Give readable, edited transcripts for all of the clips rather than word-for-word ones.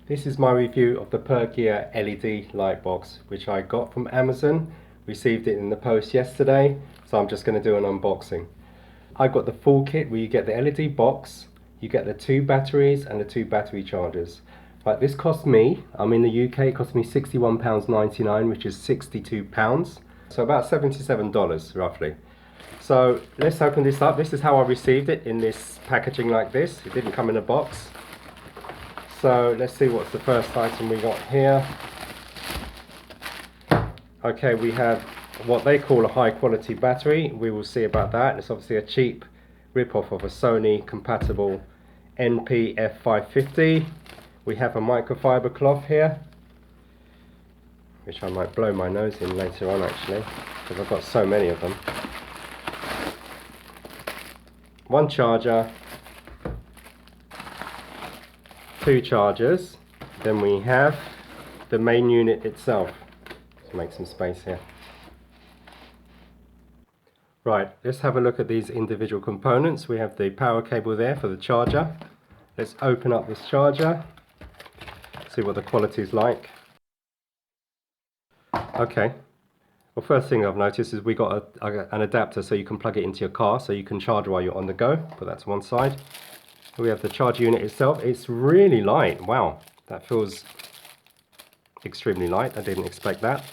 This is my review of the Pergear LED light box, which I got from Amazon. Received it in the post yesterday, so I'm just going to do an unboxing. I got the full kit where you get the LED box, you get the 2 batteries and the 2 battery chargers. Right, this cost me, I'm in the UK, it cost me £61.99, which is £62, so about $77 roughly. So let's open this up. This is how I received it, in this packaging like this. It didn't come in a box. So let's see what's the first item we got here. Okay, we have what they call a high quality battery. We will see about that. It's obviously a cheap rip-off of a Sony compatible NP-F550. We have a microfiber cloth here, which I might blow my nose in later on actually, because I've got so many of them. 1 charger, 2 chargers, then we have the main unit itself. Let's make some space here. Right, let's have a look at these individual components. We have the power cable there for the charger. Let's open up this charger, see what the quality is like. Okay, well, first thing I've noticed is we got an adapter so you can plug it into your car so you can charge while you're on the go. Put that to one side. We have the charge unit itself. It's really light. Wow, that feels extremely light. I didn't expect that.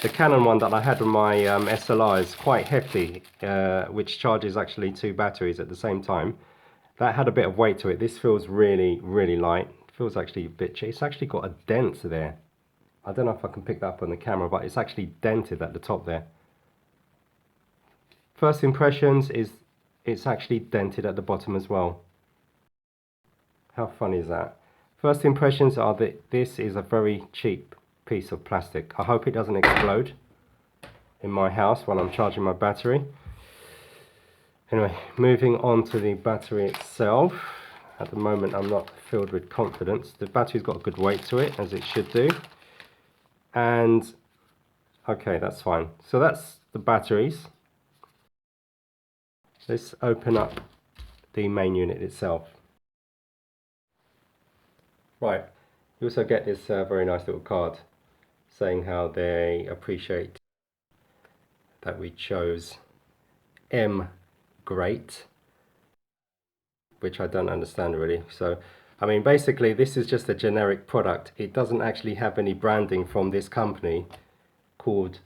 The Canon one that I had on my SLR is quite hefty, which charges actually 2 batteries at the same time. That had a bit of weight to it. This feels really, really light. It feels actually a bit cheap. It's actually got a dent there. I don't know if I can pick that up on the camera, but it's actually dented at the top there. First impressions is it's actually dented at the bottom as well. How funny is that? First impressions are that this is a very cheap piece of plastic. I hope it doesn't explode in my house while I'm charging my battery. Anyway, moving on to the battery itself. At the moment I'm not filled with confidence. The battery's got a good weight to it, as it should do. And okay, that's fine. So that's the batteries. Let's open up the main unit itself. Right, you also get this very nice little card saying how they appreciate that we chose Emgreat, which I don't understand really. So, I mean, basically this is just a generic product. It doesn't actually have any branding from this company called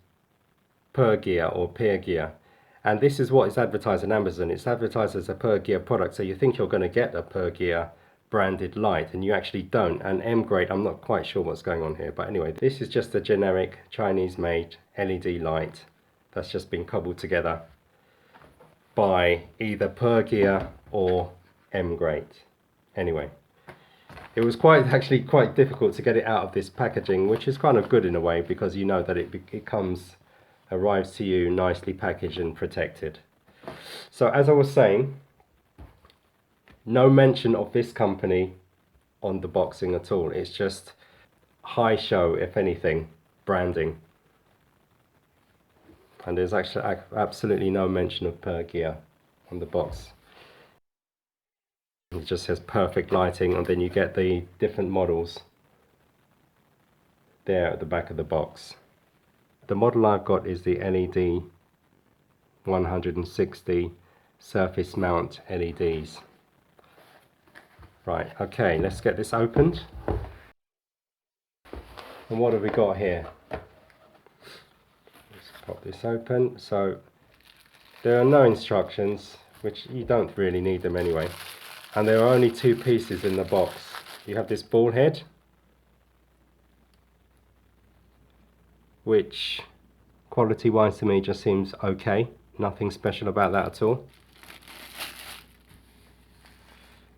Pergear or Pergear. And this is what is advertised on Amazon. It's advertised as a Pergear product, so you think you're going to get a Pergear branded light, and you actually don't. And Emgreat, I'm not quite sure what's going on here, but anyway, this is just a generic Chinese made LED light that's just been cobbled together by either Pergear or Emgreat. Anyway, it was actually quite difficult to get it out of this packaging, which is kind of good in a way, because you know that it arrives to you nicely packaged and protected. So as I was saying, no mention of this company on the boxing at all. It's just high show, if anything, branding. And there's actually absolutely no mention of Pergear on the box. It just says perfect lighting, and then you get the different models there at the back of the box. The model I've got is the LED 160 surface mount LEDs. Right, okay, let's get this opened. And what have we got here? Let's pop this open. So there are no instructions, which you don't really need them anyway. And there are only 2 pieces in the box. You have this ball head, which quality wise to me just seems okay. Nothing special about that at all.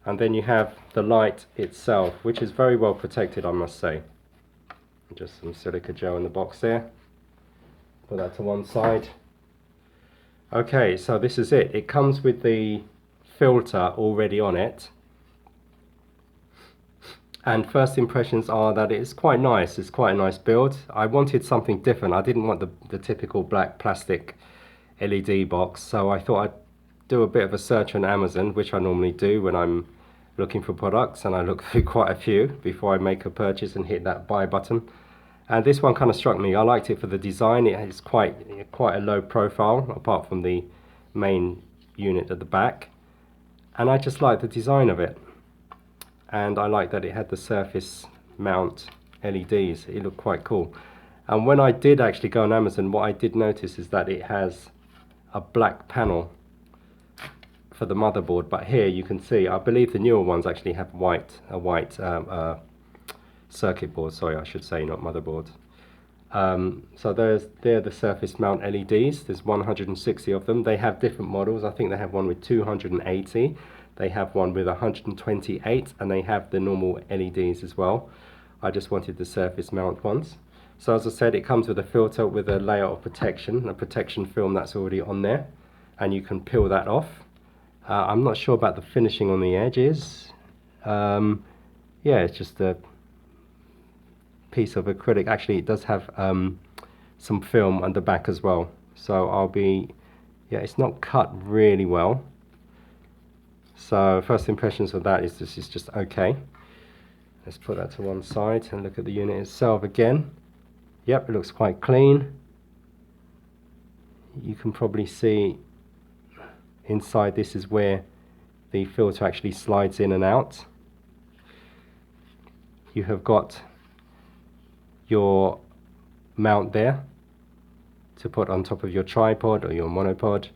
And then you have the light itself, which is very well protected, I must say. Just some silica gel in the box there. Put that to one side. Okay, so this is it. It comes with the filter already on it. And first impressions are that it's quite nice. It's quite a nice build. I wanted something different. I didn't want the typical black plastic LED box, so I thought I'd do a bit of a search on Amazon, which I normally do when I'm looking for products, and I look through quite a few before I make a purchase and hit that buy button. And this one kind of struck me. I liked it for the design. It is quite a low profile apart from the main unit at the back, and I just like the design of it. And I like that it had the surface mount LEDs. It looked quite cool. And when I did actually go on Amazon, what I did notice is that it has a black panel for the motherboard, but here you can see, I believe the newer ones actually have a white circuit board, sorry, I should say, not motherboard. So they're the surface mount LEDs. There's 160 of them. They have different models. I think they have one with 280. They have one with 128, and they have the normal LEDs as well. I just wanted the surface mount ones. So as I said, it comes with a filter with a layer of protection, a protection film that's already on there, and you can peel that off. I'm not sure about the finishing on the edges. Yeah, it's just a piece of acrylic. Actually, it does have some film on the back as well. So yeah, it's not cut really well. So first impressions of that is this is just okay. Let's put that to one side and look at the unit itself again. Yep, it looks quite clean. You can probably see inside this is where the filter actually slides in and out. You have got your mount there to put on top of your tripod or your monopod.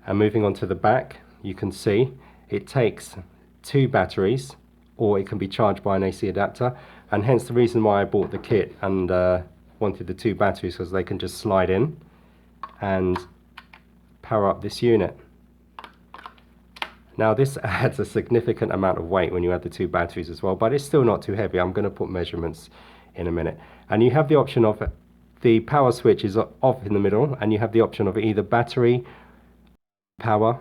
And moving on to the back, you can see it takes 2 batteries, or it can be charged by an AC adapter, and hence the reason why I bought the kit and wanted the 2 batteries, because they can just slide in and power up this unit. Now this adds a significant amount of weight when you add the 2 batteries as well, but it's still not too heavy. I'm going to put measurements in a minute. And you have the option of the power switch is off in the middle, and you have the option of either battery power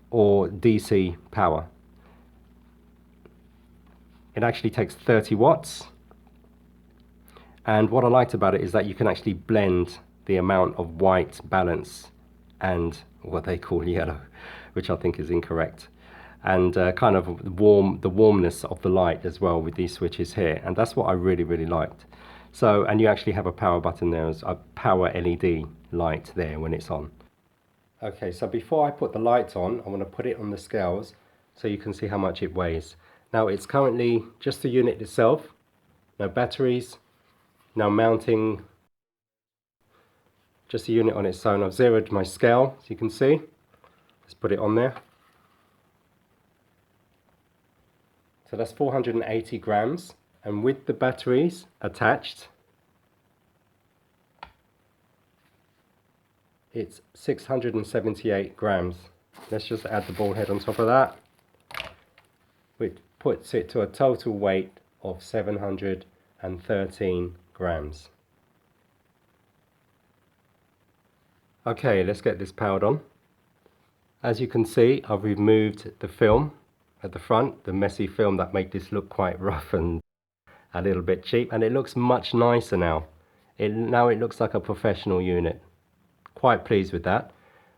or DC power. It actually takes 30 watts. And what I liked about it is that you can actually blend the amount of white balance and what they call yellow, which I think is incorrect, and kind of the warmness of the light as well with these switches here, and that's what I really liked. So, and you actually have a power button there, as a power LED light there when it's on. Okay, so before I put the light on, I want to put it on the scales so you can see how much it weighs. Now it's currently just the unit itself, no batteries, no mounting, just the unit on its own. I've zeroed my scale, as you can see. Let's put it on there. So that's 480 grams, and with the batteries attached, it's 678 grams. Let's just add the ball head on top of that, which puts it to a total weight of 713 grams. Okay, let's get this powered on. As you can see, I've removed the film at the front, the messy film that made this look quite rough and a little bit cheap, and it looks much nicer now. Now it looks like a professional unit. Quite pleased with that.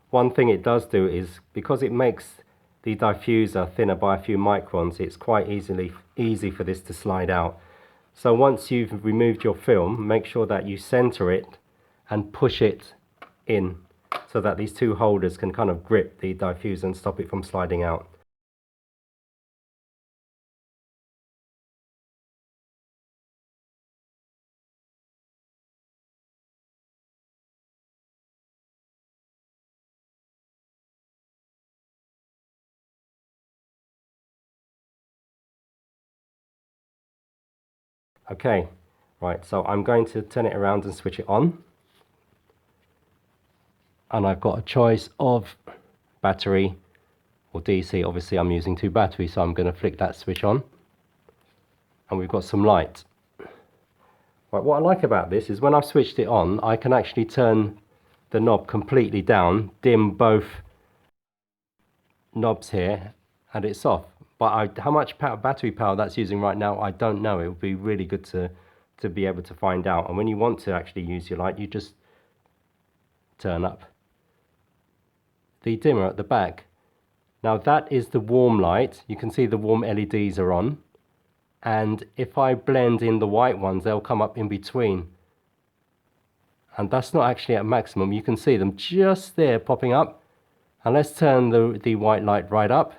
One thing it does do is, because it makes the diffuser thinner by a few microns, it's quite easy for this to slide out. So once you've removed your film, make sure that you center it and push it in so that these 2 holders can kind of grip the diffuser and stop it from sliding out. Okay, right, so I'm going to turn it around and switch it on. And I've got a choice of battery or DC. Obviously I'm using 2 batteries, so I'm going to flick that switch on. And we've got some light. Right, what I like about this is when I've switched it on, I can actually turn the knob completely down, dim both knobs here, and it's off. But how much battery power that's using right now, I don't know. It would be really good to be able to find out. And when you want to actually use your light, you just turn up the dimmer at the back. Now that is the warm light. You can see the warm LEDs are on. And if I blend in the white ones, they'll come up in between. And that's not actually at maximum. You can see them just there popping up. And let's turn the white light right up.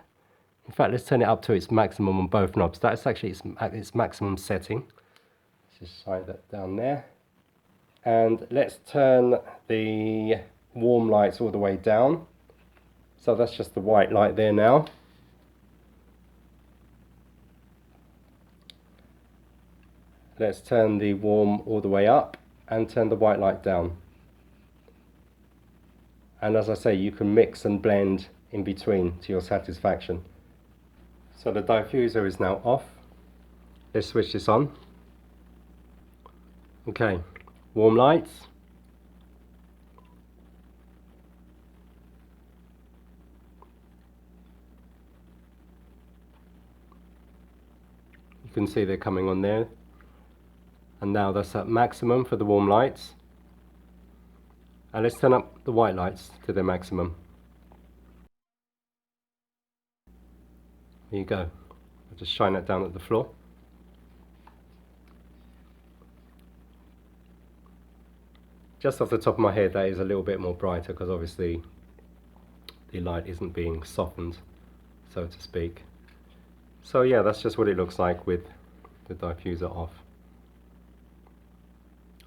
In fact, let's turn it up to its maximum on both knobs. That's actually its maximum setting. Let's just slide that down there. And let's turn the warm lights all the way down. So that's just the white light there now. Let's turn the warm all the way up and turn the white light down. And as I say, you can mix and blend in between to your satisfaction. So the diffuser is now off. Let's switch this on. Okay, warm lights. You can see they're coming on there. And now that's at maximum for the warm lights. And let's turn up the white lights to their maximum. There you go. I'll just shine that down at the floor. Just off the top of my head, that is a little bit more brighter because obviously the light isn't being softened, so to speak. So yeah, that's just what it looks like with the diffuser off.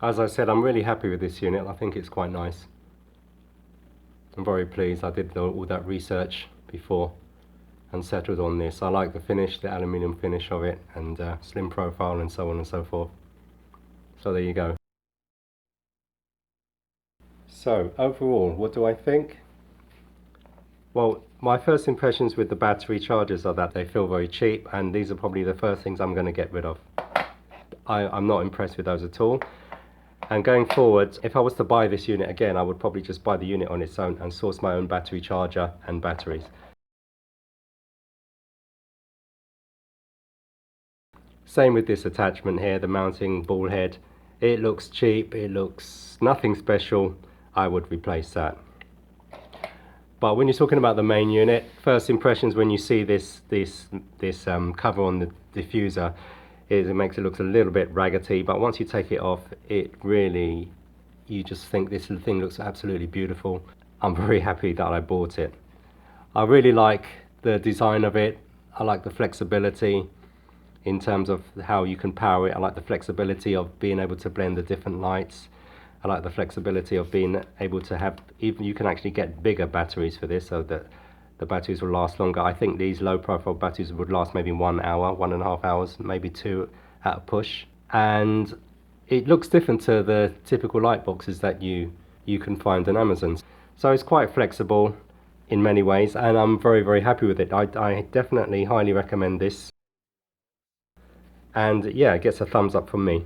As I said, I'm really happy with this unit. I think it's quite nice. I'm very pleased. I did all that research before and settled on this. I like the finish, the aluminium finish of it, and slim profile and so on and so forth. So there you go. So overall, what do I think? Well, my first impressions with the battery chargers are that they feel very cheap, and these are probably the first things I'm going to get rid of. I'm not impressed with those at all. And going forward, if I was to buy this unit again, I would probably just buy the unit on its own and source my own battery charger and batteries. Same with this attachment here, the mounting ball head. It looks cheap, it looks nothing special. I would replace that. But when you're talking about the main unit, first impressions when you see this cover on the diffuser, it makes it look a little bit raggedy, but once you take it off, it really, you just think this thing looks absolutely beautiful. I'm very happy that I bought it. I really like the design of it. I like the flexibility in terms of how you can power it. I like the flexibility of being able to blend the different lights. I like the flexibility of being able to have, even you can actually get bigger batteries for this so that the batteries will last longer. I think these low profile batteries would last maybe 1 hour, 1.5 hours, maybe 2 at a push. And it looks different to the typical light boxes that you can find on Amazon. So it's quite flexible in many ways, and I'm very, very happy with it. I definitely highly recommend this. And yeah, it gets a thumbs up from me.